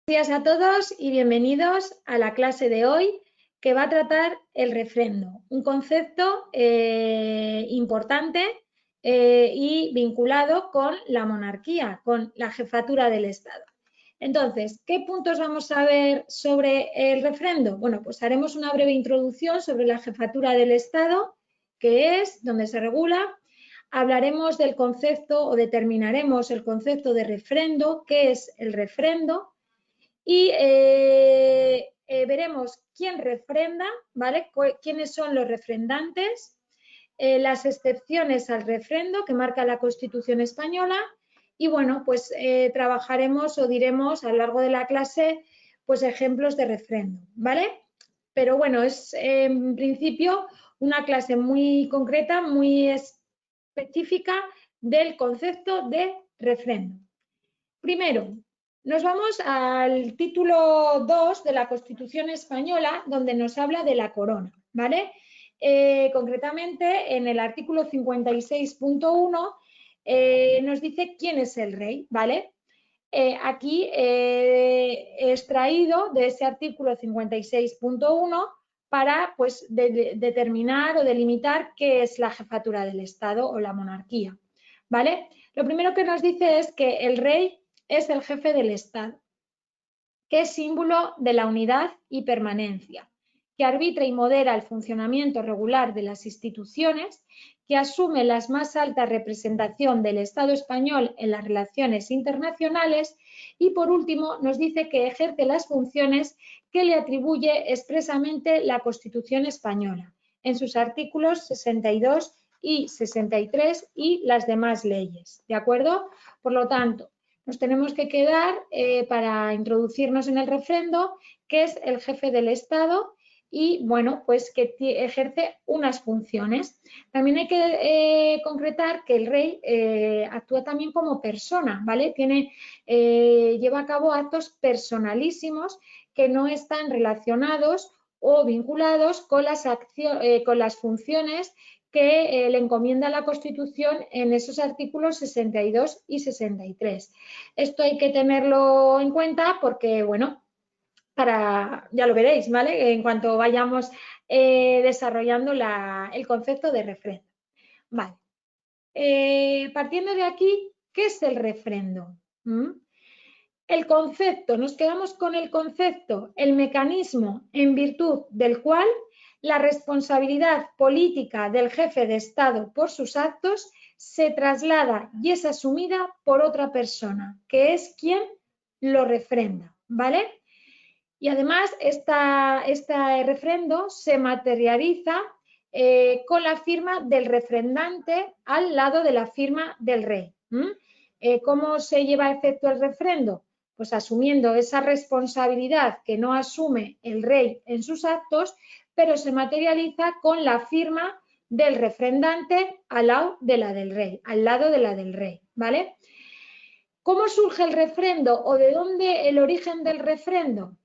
Buenos días a todos y bienvenidos a la clase de hoy que va a tratar el refrendo, un concepto importante y vinculado con la monarquía, con la jefatura del Estado. Entonces, ¿qué puntos vamos a ver sobre el refrendo? Bueno, pues haremos una breve introducción sobre la jefatura del Estado, qué es, dónde se regula. Hablaremos del concepto o determinaremos el concepto de refrendo, qué es el refrendo. Y veremos quién refrenda, ¿vale? Quiénes son los refrendantes, las excepciones al refrendo que marca la Constitución española y bueno, pues trabajaremos o diremos a lo largo de la clase pues ejemplos de refrendo, ¿vale? Pero bueno, es en principio una clase muy concreta, muy específica del concepto de refrendo. Primero, nos vamos al título 2 de la Constitución española, donde nos habla de la corona, ¿vale? Concretamente, en el artículo 56.1 nos dice quién es el rey, ¿vale? Aquí he extraído de ese artículo 56.1 para pues, determinar o delimitar qué es la jefatura del Estado o la monarquía, ¿vale? Lo primero que nos dice es que el rey es el jefe del Estado, que es símbolo de la unidad y permanencia, que arbitra y modera el funcionamiento regular de las instituciones, que asume la más alta representación del Estado español en las relaciones internacionales y, por último, nos dice que ejerce las funciones que le atribuye expresamente la Constitución española en sus artículos 62 y 63 y las demás leyes. ¿De acuerdo? Por lo tanto, nos tenemos que quedar para introducirnos en el refrendo, que es el jefe del Estado y, bueno, pues que ejerce unas funciones. También hay que concretar que el rey actúa también como persona, ¿vale? Lleva a cabo actos personalísimos que no están relacionados o vinculados con las funciones que le encomienda la Constitución en esos artículos 62 y 63. Esto hay que tenerlo en cuenta porque, bueno, ya lo veréis, ¿vale? En cuanto vayamos desarrollando el concepto de refrendo. Vale. Partiendo de aquí, ¿qué es el refrendo? El concepto, nos quedamos con el concepto, el mecanismo en virtud del cual la responsabilidad política del jefe de Estado por sus actos se traslada y es asumida por otra persona, que es quien lo refrenda, ¿vale? Y además, este refrendo se materializa con la firma del refrendante al lado de la firma del rey. ¿Cómo se lleva a efecto el refrendo? Pues asumiendo esa responsabilidad que no asume el rey en sus actos, pero se materializa con la firma del refrendante al lado de la del rey, ¿vale? ¿Cómo surge el refrendo o de dónde el origen del refrendo?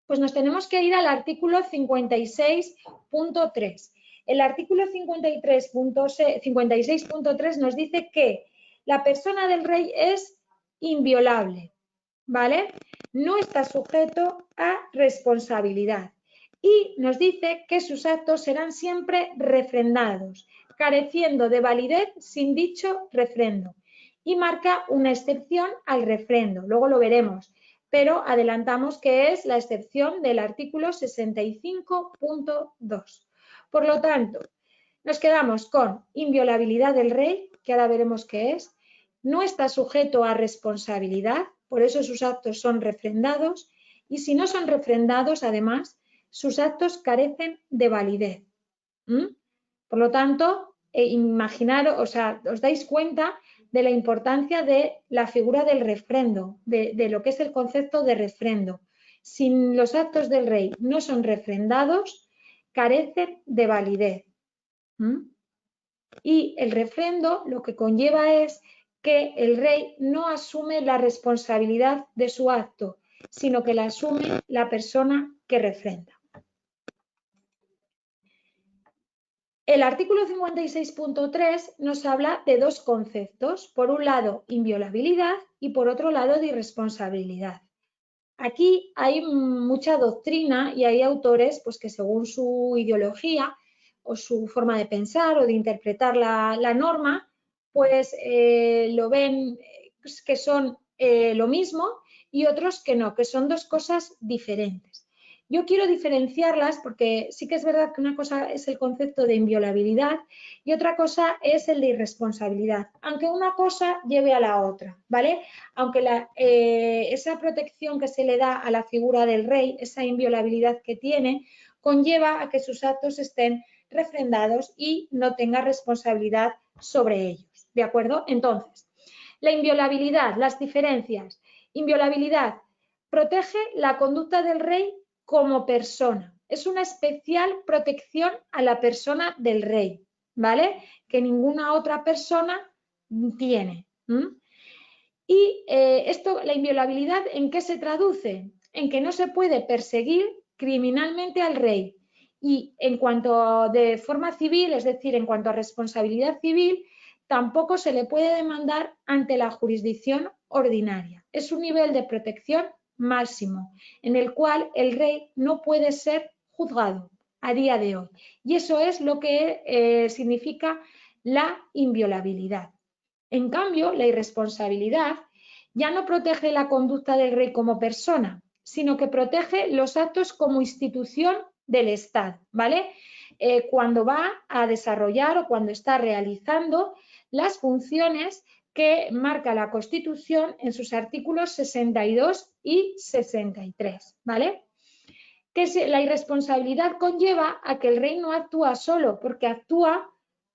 Pues nos tenemos que ir al artículo 56.3. El artículo 56.3 nos dice que la persona del rey es inviolable, ¿vale? No está sujeto a responsabilidad y nos dice que sus actos serán siempre refrendados, careciendo de validez sin dicho refrendo, y marca una excepción al refrendo, luego lo veremos, pero adelantamos que es la excepción del artículo 65.2. Por lo tanto, nos quedamos con inviolabilidad del rey, que ahora veremos qué es, no está sujeto a responsabilidad, por eso sus actos son refrendados, y si no son refrendados, además, sus actos carecen de validez. Por lo tanto, imaginaros, o sea, os dais cuenta de la importancia de la figura del refrendo, de lo que es el concepto de refrendo. Si los actos del rey no son refrendados, carecen de validez. Y el refrendo lo que conlleva es que el rey no asume la responsabilidad de su acto, sino que la asume la persona que refrenda. El artículo 56.3 nos habla de dos conceptos, por un lado inviolabilidad y por otro lado de irresponsabilidad. Aquí hay mucha doctrina y hay autores pues, que según su ideología o su forma de pensar o de interpretar la norma, pues lo ven que son lo mismo y otros que no, que son dos cosas diferentes. Yo quiero diferenciarlas porque sí que es verdad que una cosa es el concepto de inviolabilidad y otra cosa es el de irresponsabilidad, aunque una cosa lleve a la otra, ¿vale? Aunque esa protección que se le da a la figura del rey, esa inviolabilidad que tiene, conlleva a que sus actos estén refrendados y no tenga responsabilidad sobre ellos, ¿de acuerdo? Entonces, la inviolabilidad, las diferencias. Inviolabilidad protege la conducta del rey como persona. Es una especial protección a la persona del rey, ¿vale? Que ninguna otra persona tiene. Y la inviolabilidad, ¿en qué se traduce? En que no se puede perseguir criminalmente al rey. Y en cuanto de forma civil, es decir, en cuanto a responsabilidad civil, tampoco se le puede demandar ante la jurisdicción ordinaria. Es un nivel de protección máximo en el cual el rey no puede ser juzgado a día de hoy. Y eso es lo que significa la inviolabilidad. En cambio, la irresponsabilidad ya no protege la conducta del rey como persona, sino que protege los actos como institución del Estado, ¿vale? Cuando va a desarrollar o cuando está realizando las funciones que marca la Constitución en sus artículos 62 y 63, ¿vale? Que la irresponsabilidad conlleva a que el rey no actúa solo, porque actúa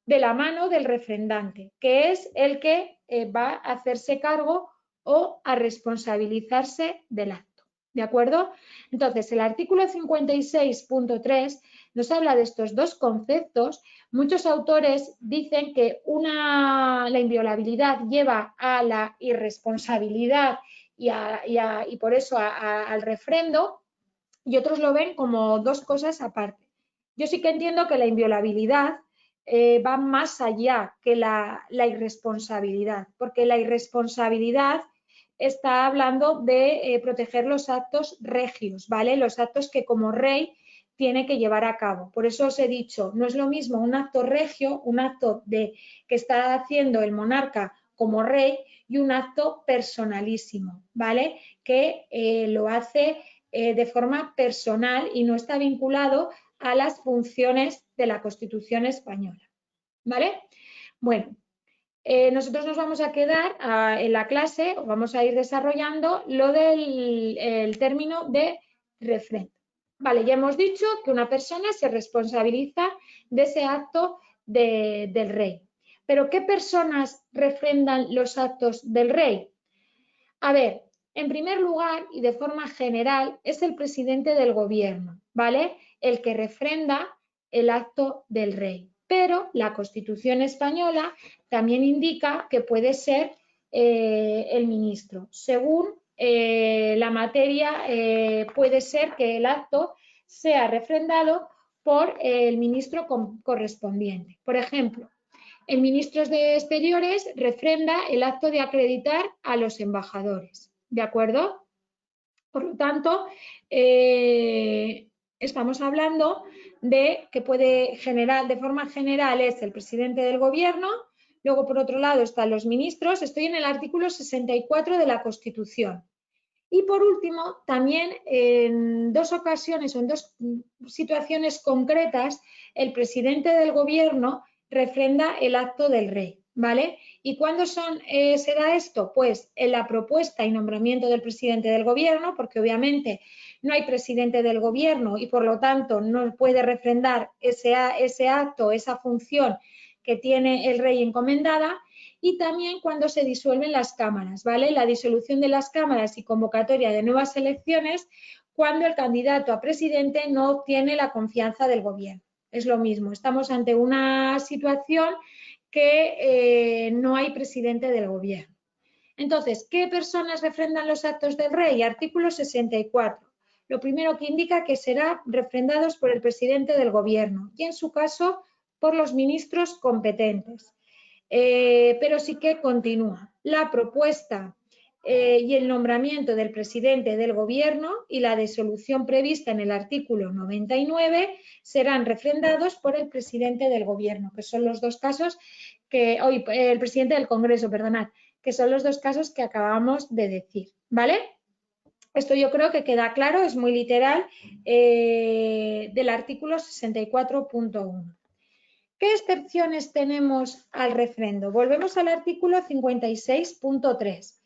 de la mano del refrendante, que es el que va a hacerse cargo o a responsabilizarse del acto. ¿De acuerdo? Entonces, el artículo 56.3 nos habla de estos dos conceptos. Muchos autores dicen que la inviolabilidad lleva a la irresponsabilidad y por eso al refrendo, y otros lo ven como dos cosas aparte. Yo sí que entiendo que la inviolabilidad va más allá que la irresponsabilidad, porque la irresponsabilidad está hablando de proteger los actos regios, ¿vale? Los actos que como rey tiene que llevar a cabo. Por eso os he dicho, no es lo mismo un acto regio, un acto que está haciendo el monarca como rey y un acto personalísimo, ¿vale? Que lo hace de forma personal y no está vinculado a las funciones de la Constitución española. ¿Vale? Bueno, nosotros nos vamos a quedar en la clase, o vamos a ir desarrollando lo del término de refrendo. Vale, ya hemos dicho que una persona se responsabiliza de ese acto del rey. Pero ¿qué personas refrendan los actos del rey? A ver, en primer lugar y de forma general es el presidente del gobierno, ¿vale? El que refrenda el acto del rey. Pero la Constitución española también indica que puede ser el ministro. Según la materia, puede ser que el acto sea refrendado por el ministro correspondiente. Por ejemplo, el ministro de Exteriores refrenda el acto de acreditar a los embajadores, ¿de acuerdo? Por lo tanto, estamos hablando de que puede generar, de forma general es el presidente del gobierno, luego por otro lado están los ministros, estoy en el artículo 64 de la Constitución. Y por último, también en dos ocasiones o en dos situaciones concretas, el presidente del gobierno refrenda el acto del rey, ¿vale? ¿Y cuándo se da esto? Pues en la propuesta y nombramiento del presidente del gobierno, porque obviamente no hay presidente del gobierno y por lo tanto no puede refrendar ese acto, esa función que tiene el rey encomendada, y también cuando se disuelven las cámaras, ¿vale? La disolución de las cámaras y convocatoria de nuevas elecciones cuando el candidato a presidente no obtiene la confianza del gobierno. Es lo mismo, estamos ante una situación que no hay presidente del gobierno. Entonces, ¿qué personas refrendan los actos del rey? Artículo 64. Lo primero que indica que serán refrendados por el presidente del gobierno y en su caso por los ministros competentes. Pero sí que continúa. La propuesta y el nombramiento del presidente del gobierno y la disolución prevista en el artículo 99 serán refrendados por el presidente del gobierno, que son los dos casos que hoy, el presidente del Congreso, perdonad, que son los dos casos que acabamos de decir, ¿vale? Esto yo creo que queda claro, es muy literal del artículo 64.1. ¿Qué excepciones tenemos al refrendo? Volvemos al artículo 56.3.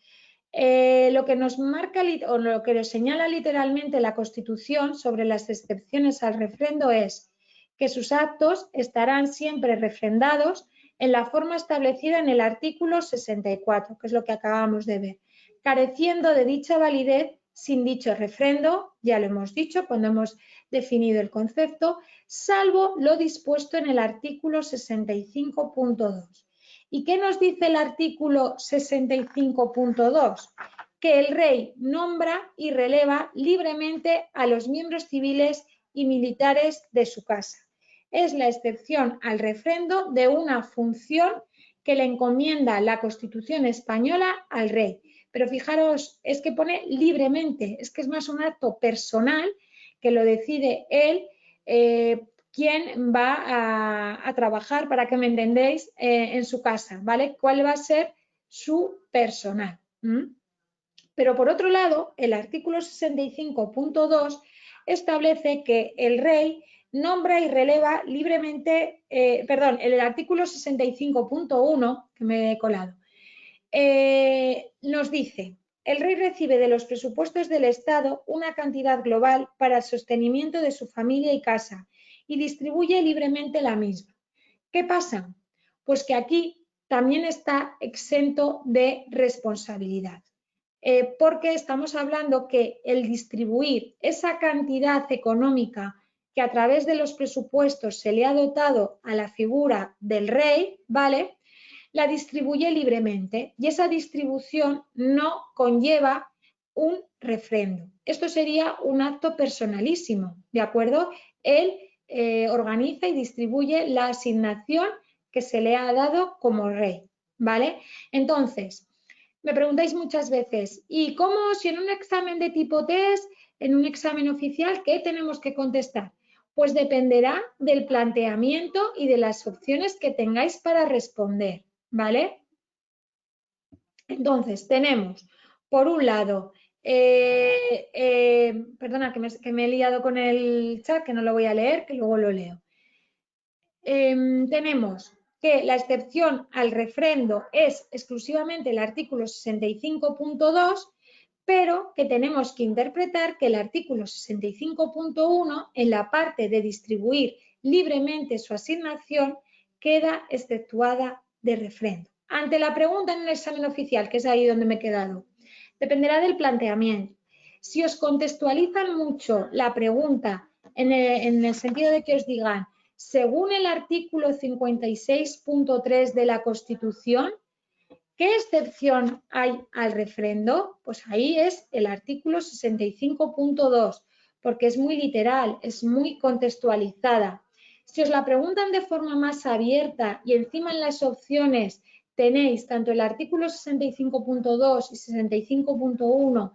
Lo que nos marca o lo que nos señala literalmente la Constitución sobre las excepciones al refrendo es que sus actos estarán siempre refrendados en la forma establecida en el artículo 64, que es lo que acabamos de ver, careciendo de dicha validez sin dicho refrendo, ya lo hemos dicho cuando hemos definido el concepto, salvo lo dispuesto en el artículo 65.2. ¿Y qué nos dice el artículo 65.2? Que el rey nombra y releva libremente a los miembros civiles y militares de su casa. Es la excepción al refrendo de una función que le encomienda la Constitución española al rey. Pero fijaros, es que pone libremente, es que es más un acto personal que lo decide él, quién va a trabajar, para que me entendéis, en su casa, ¿vale? ¿Cuál va a ser su personal? Pero por otro lado, el artículo 65.2 establece que el rey nombra y releva libremente, el artículo 65.1, que me he colado, nos dice: el rey recibe de los presupuestos del Estado una cantidad global para el sostenimiento de su familia y casa y distribuye libremente la misma. ¿Qué pasa? Pues que aquí también está exento de responsabilidad, porque estamos hablando que el distribuir esa cantidad económica que a través de los presupuestos se le ha dotado a la figura del rey, ¿vale?, la distribuye libremente y esa distribución no conlleva un refrendo. Esto sería un acto personalísimo, ¿de acuerdo? Él organiza y distribuye la asignación que se le ha dado como rey, ¿vale? Entonces, me preguntáis muchas veces, ¿y cómo si en un examen de tipo test, en un examen oficial, qué tenemos que contestar? Pues dependerá del planteamiento y de las opciones que tengáis para responder, ¿vale? Entonces, tenemos, por un lado, perdona que me he liado con el chat, que no lo voy a leer, que luego lo leo. Tenemos que la excepción al refrendo es exclusivamente el artículo 65.2, pero que tenemos que interpretar que el artículo 65.1, en la parte de distribuir libremente su asignación, queda exceptuada de refrendo. Ante la pregunta en el examen oficial, que es ahí donde me he quedado, dependerá del planteamiento. Si os contextualizan mucho la pregunta en el sentido de que os digan, según el artículo 56.3 de la Constitución, ¿qué excepción hay al refrendo? Pues ahí es el artículo 65.2, porque es muy literal, es muy contextualizada. Si os la preguntan de forma más abierta y encima en las opciones tenéis tanto el artículo 65.2 y 65.1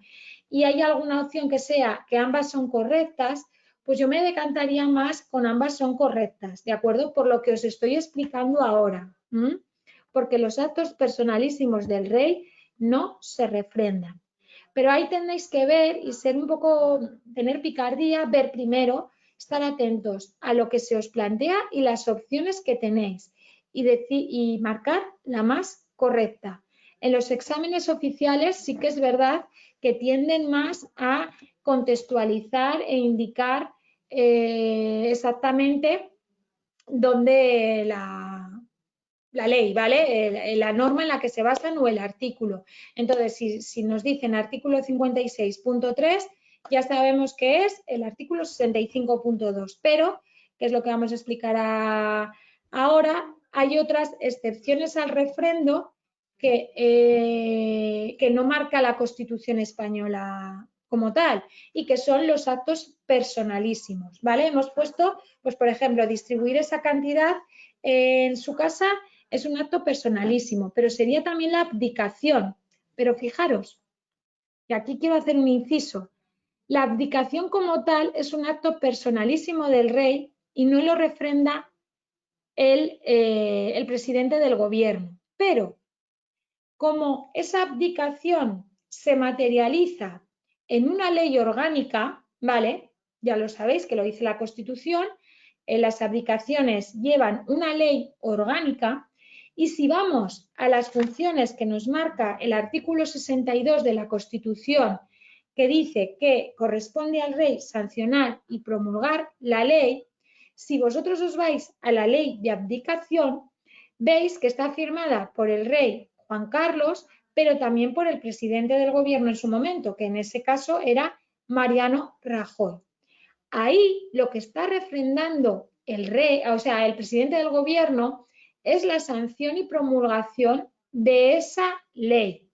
y hay alguna opción que sea que ambas son correctas, pues yo me decantaría más con ambas son correctas, ¿de acuerdo? Por lo que os estoy explicando ahora. Porque los actos personalísimos del rey no se refrendan. Pero ahí tenéis que ver y ser un poco, tener picardía, ver primero, estar atentos a lo que se os plantea y las opciones que tenéis y marcar la más correcta. En los exámenes oficiales sí que es verdad que tienden más a contextualizar e indicar exactamente dónde la ley, ¿vale? La norma en la que se basan o el artículo. Entonces, si nos dicen artículo 56.3, ya sabemos que es el artículo 65.2, pero, que es lo que vamos a explicar ahora, hay otras excepciones al refrendo que no marca la Constitución española como tal y que son los actos personalísimos, ¿vale? Hemos puesto, pues por ejemplo, distribuir esa cantidad en su casa es un acto personalísimo, pero sería también la abdicación. Pero fijaros, que aquí quiero hacer un inciso. La abdicación como tal es un acto personalísimo del rey y no lo refrenda el presidente del gobierno. Pero como esa abdicación se materializa en una ley orgánica, ¿vale? Ya lo sabéis que lo dice la Constitución, las abdicaciones llevan una ley orgánica y si vamos a las funciones que nos marca el artículo 62 de la Constitución, que dice que corresponde al rey sancionar y promulgar la ley, si vosotros os vais a la ley de abdicación, veis que está firmada por el rey Juan Carlos, pero también por el presidente del gobierno en su momento, que en ese caso era Mariano Rajoy. Ahí lo que está refrendando el rey, o sea, el presidente del gobierno, es la sanción y promulgación de esa ley.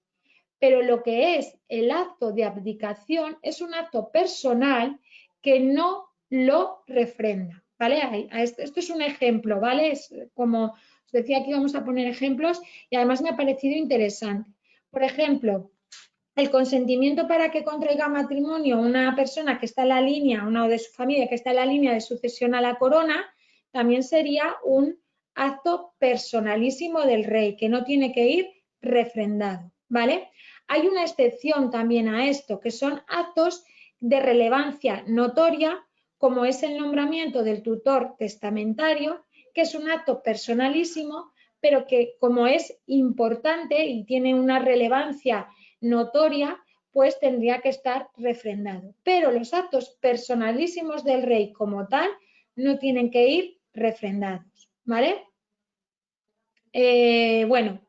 Pero lo que es el acto de abdicación es un acto personal que no lo refrenda, ¿vale? Esto es un ejemplo, ¿vale? Es como os decía que íbamos a poner ejemplos y además me ha parecido interesante. Por ejemplo, el consentimiento para que contraiga matrimonio una persona que está en la línea, una de su familia que está en la línea de sucesión a la corona, también sería un acto personalísimo del rey, que no tiene que ir refrendado, ¿vale? Hay una excepción también a esto, que son actos de relevancia notoria, como es el nombramiento del tutor testamentario, que es un acto personalísimo, pero que como es importante y tiene una relevancia notoria, pues tendría que estar refrendado. Pero los actos personalísimos del rey como tal no tienen que ir refrendados, ¿vale? Bueno,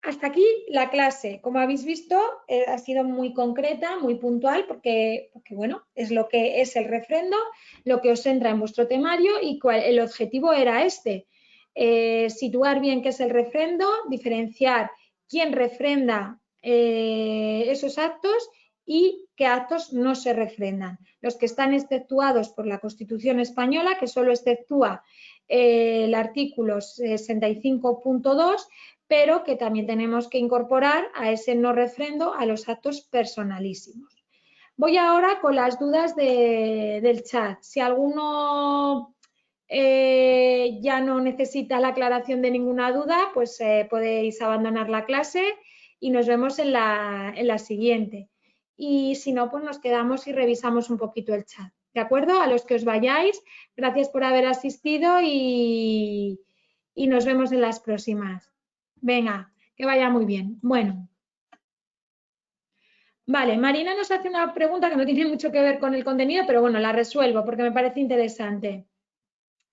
hasta aquí la clase. Como habéis visto, ha sido muy concreta, muy puntual, porque, bueno, es lo que es el refrendo, lo que os entra en vuestro temario y el objetivo era este, situar bien qué es el refrendo, diferenciar quién refrenda esos actos y qué actos no se refrendan. Los que están exceptuados por la Constitución española, que solo exceptúa el artículo 65.2, pero que también tenemos que incorporar a ese no refrendo a los actos personalísimos. Voy ahora con las dudas del chat. Si alguno ya no necesita la aclaración de ninguna duda, pues podéis abandonar la clase y nos vemos en la siguiente. Y si no, pues nos quedamos y revisamos un poquito el chat. ¿De acuerdo? A los que os vayáis, gracias por haber asistido y nos vemos en las próximas. Venga, que vaya muy bien. Bueno. Vale, Marina nos hace una pregunta que no tiene mucho que ver con el contenido, pero bueno, la resuelvo porque me parece interesante.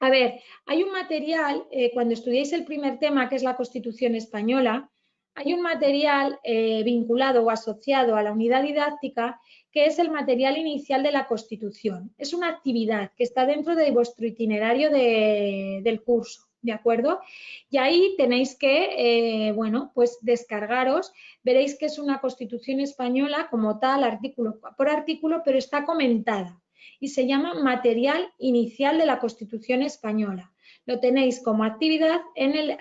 A ver, hay un material, cuando estudiéis el primer tema, que es la Constitución española, hay un material vinculado o asociado a la unidad didáctica, que es el material inicial de la Constitución. Es una actividad que está dentro de vuestro itinerario del curso, ¿de acuerdo? Y ahí tenéis que, bueno, pues descargaros, veréis que es una Constitución española como tal, artículo por artículo, pero está comentada y se llama Material Inicial de la Constitución Española. Lo tenéis como actividad en el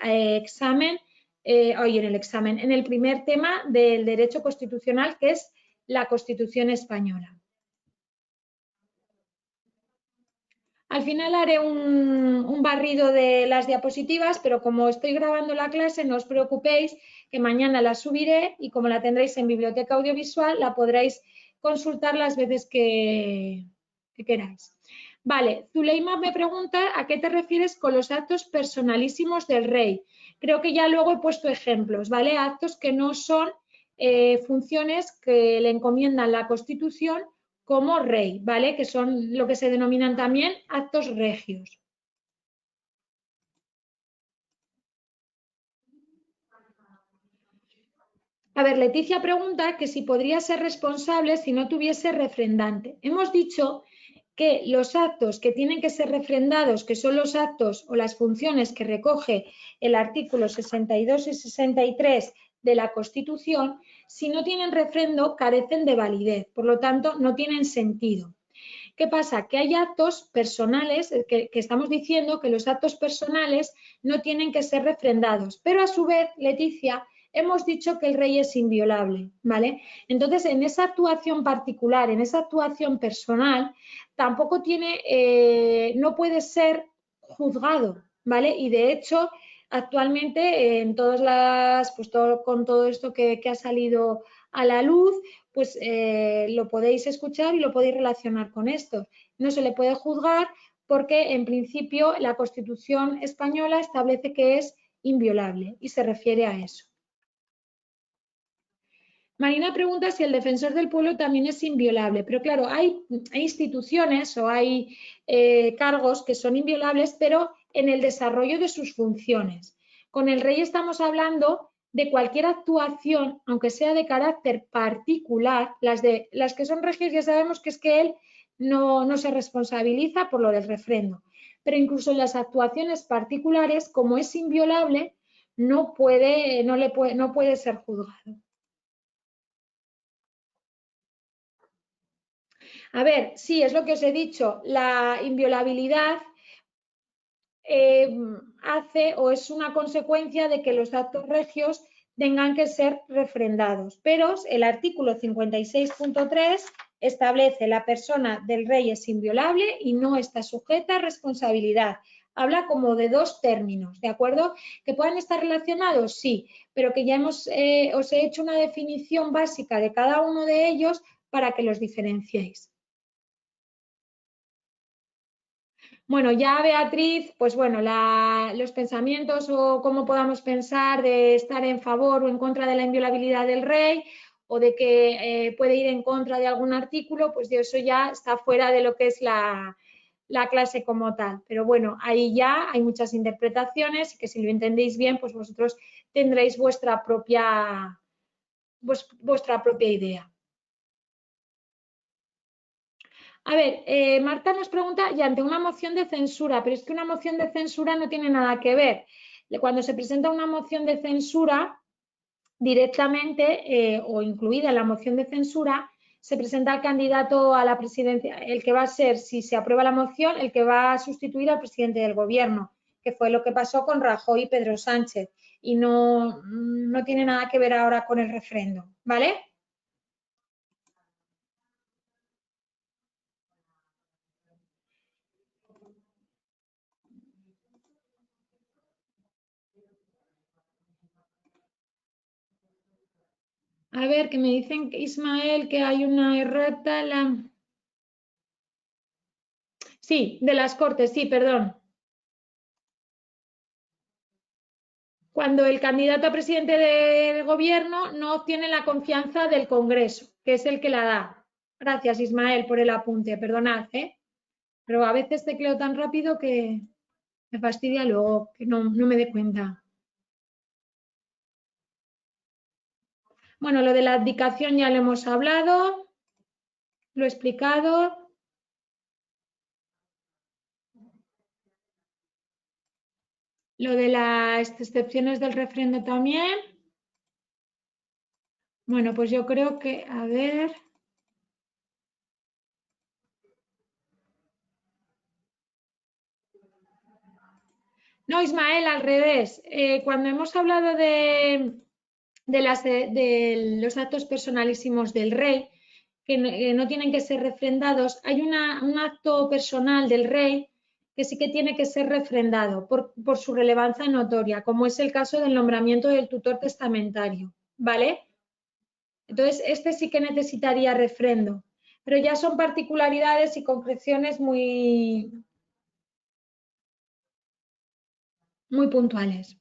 en el primer tema del derecho constitucional, que es la Constitución Española. Al final haré un barrido de las diapositivas, pero como estoy grabando la clase, no os preocupéis, que mañana la subiré y como la tendréis en biblioteca audiovisual, la podréis consultar las veces que queráis. Vale, Zuleima me pregunta a qué te refieres con los actos personalísimos del rey. Creo que ya luego he puesto ejemplos, ¿vale? Actos que no son funciones que le encomiendan la Constitución como rey, ¿vale? Que son lo que se denominan también actos regios. A ver, Leticia pregunta que si podría ser responsable si no tuviese refrendante. Hemos dicho que los actos que tienen que ser refrendados, que son los actos o las funciones que recoge el artículo 62 y 63 de la Constitución, si no tienen refrendo, carecen de validez, por lo tanto, no tienen sentido. ¿Qué pasa? Que hay actos personales, que estamos diciendo que los actos personales no tienen que ser refrendados, pero a su vez, Leticia, hemos dicho que el rey es inviolable, ¿vale? Entonces, en esa actuación particular, en esa actuación personal, tampoco no puede ser juzgado, ¿vale? Y de hecho, actualmente en todas pues con todo esto que ha salido a la luz, pues lo podéis escuchar y lo podéis relacionar con esto. No se le puede juzgar porque en principio la Constitución española establece que es inviolable y se refiere a eso. Marina pregunta si el defensor del pueblo también es inviolable, pero claro, hay instituciones o hay cargos que son inviolables, pero en el desarrollo de sus funciones. Con el rey estamos hablando de cualquier actuación, aunque sea de carácter particular, las que son regios ya sabemos que es que él no se responsabiliza por lo del refrendo, pero incluso en las actuaciones particulares, como es inviolable, no puede ser juzgado. A ver, sí, es lo que os he dicho, la inviolabilidad hace o es una consecuencia de que los actos regios tengan que ser refrendados, pero el artículo 56.3 establece la persona del rey es inviolable y no está sujeta a responsabilidad. Habla como de dos términos, ¿de acuerdo? ¿Que puedan estar relacionados? Sí, pero que ya os he hecho una definición básica de cada uno de ellos para que los diferenciéis. Bueno, ya Beatriz, pues bueno, los pensamientos o cómo podamos pensar de estar en favor o en contra de la inviolabilidad del rey o de que puede ir en contra de algún artículo, pues de eso ya está fuera de lo que es la clase como tal. Pero bueno, ahí ya hay muchas interpretaciones y que si lo entendéis bien, pues vosotros tendréis vuestra propia idea. A ver, Marta nos pregunta, y ante una moción de censura, pero es que una moción de censura no tiene nada que ver. Cuando se presenta una moción de censura, directamente o incluida en la moción de censura, se presenta el candidato a la presidencia, el que va a ser, si se aprueba la moción, el que va a sustituir al presidente del gobierno, que fue lo que pasó con Rajoy y Pedro Sánchez. Y no tiene nada que ver ahora con el refrendo, ¿vale? A ver, que me dicen, Ismael, que hay una errata. Sí, de las Cortes, sí, perdón. Cuando el candidato a presidente del gobierno no obtiene la confianza del Congreso, que es el que la da. Gracias, Ismael, por el apunte. Perdonad, ¿eh? Pero a veces tecleo tan rápido que me fastidia luego, que no me dé cuenta. Bueno, lo de la abdicación ya lo hemos hablado, lo he explicado. Lo de las excepciones del refrendo también. Bueno, pues yo creo que, a ver. No, Ismael, al revés. Cuando hemos hablado de los actos personalísimos del rey, que no tienen que ser refrendados, hay un acto personal del rey que sí que tiene que ser refrendado por su relevancia notoria, como es el caso del nombramiento del tutor testamentario, ¿vale? Entonces, este sí que necesitaría refrendo, pero ya son particularidades y concreciones muy puntuales.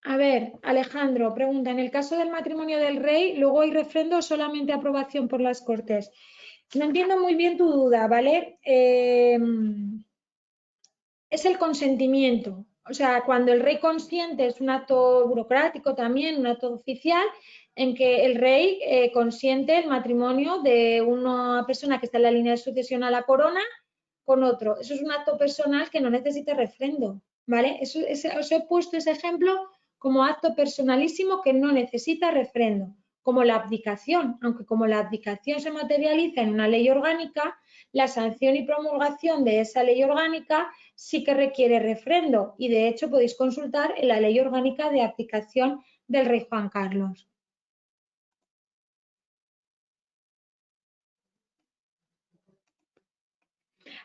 A ver, Alejandro pregunta, en el caso del matrimonio del rey, ¿luego hay refrendo o solamente aprobación por las Cortes? No entiendo muy bien tu duda, ¿vale? Es el consentimiento. O sea, cuando el rey consiente es un acto burocrático también, un acto oficial, en que el rey consiente el matrimonio de una persona que está en la línea de sucesión a la corona con otro. Eso es un acto personal que no necesita refrendo, ¿vale? Os he puesto ese ejemplo como acto personalísimo que no necesita refrendo, como la abdicación, aunque como la abdicación se materializa en una ley orgánica, la sanción y promulgación de esa ley orgánica sí que requiere refrendo y de hecho podéis consultar en la ley orgánica de abdicación del rey Juan Carlos.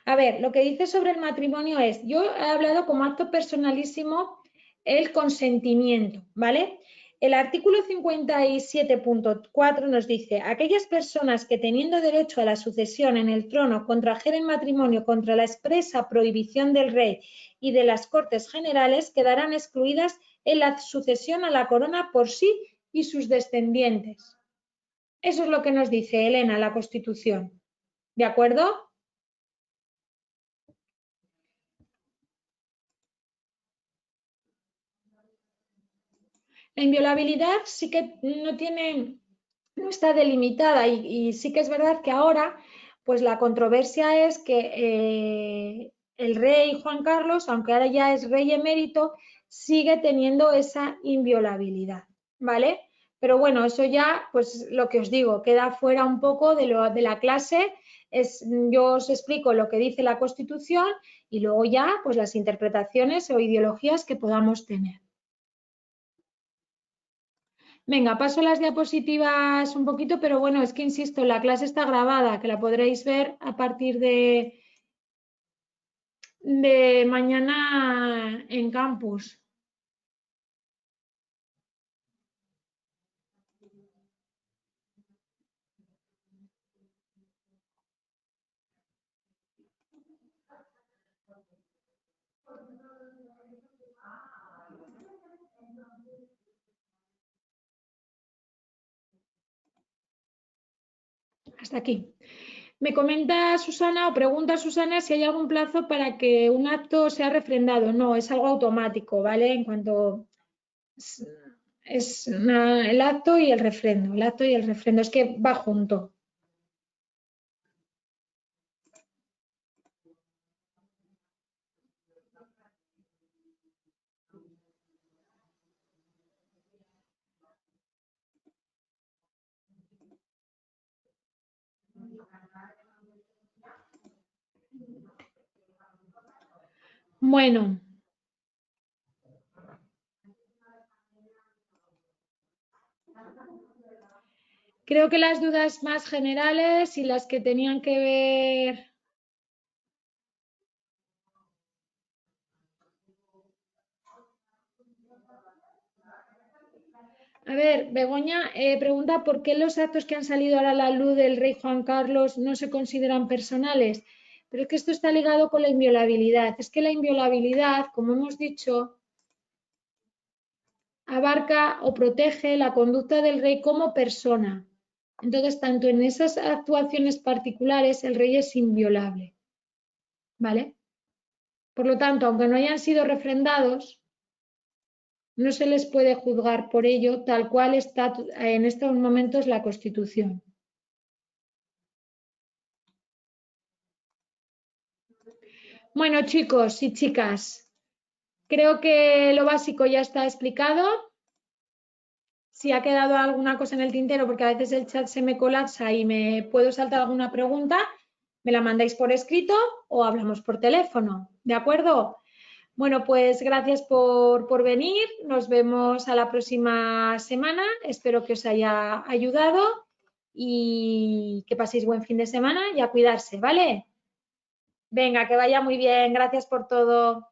A ver, lo que dice sobre el matrimonio es, yo he hablado como acto personalísimo el consentimiento, ¿vale? El artículo 57.4 nos dice, aquellas personas que teniendo derecho a la sucesión en el trono contrajeren matrimonio contra la expresa prohibición del rey y de las Cortes Generales quedarán excluidas en la sucesión a la corona por sí y sus descendientes. Eso es lo que nos dice Elena, la Constitución. ¿De acuerdo? La inviolabilidad sí que no está delimitada y sí que es verdad que ahora, pues la controversia es que el rey Juan Carlos, aunque ahora ya es rey emérito, sigue teniendo esa inviolabilidad, ¿vale? Pero bueno, eso ya, pues lo que os digo, queda fuera un poco de la clase. Yo os explico lo que dice la Constitución y luego ya, pues las interpretaciones o ideologías que podamos tener. Venga, paso las diapositivas un poquito, pero bueno, es que insisto, la clase está grabada, que la podréis ver a partir de mañana en campus. Hasta aquí. Me comenta Susana o pregunta Susana si hay algún plazo para que un acto sea refrendado. No, es algo automático, ¿vale? En cuanto es el acto y el refrendo. El acto y el refrendo es que va junto. Bueno. Creo que las dudas más generales y las que tenían que ver... A ver, Begoña pregunta por qué los actos que han salido ahora a la luz del rey Juan Carlos no se consideran personales. Pero es que esto está ligado con la inviolabilidad. Es que la inviolabilidad, como hemos dicho, abarca o protege la conducta del rey como persona. Entonces, tanto en esas actuaciones particulares, el rey es inviolable. ¿Vale? Por lo tanto, aunque no hayan sido refrendados, no se les puede juzgar por ello tal cual está en estos momentos la Constitución. Bueno, chicos y chicas, creo que lo básico ya está explicado. Si ha quedado alguna cosa en el tintero, porque a veces el chat se me colapsa y me puedo saltar alguna pregunta, me la mandáis por escrito o hablamos por teléfono, ¿de acuerdo? Bueno, pues gracias por venir. Nos vemos a la próxima semana. Espero que os haya ayudado y que paséis buen fin de semana y a cuidarse, ¿vale? Venga, que vaya muy bien. Gracias por todo.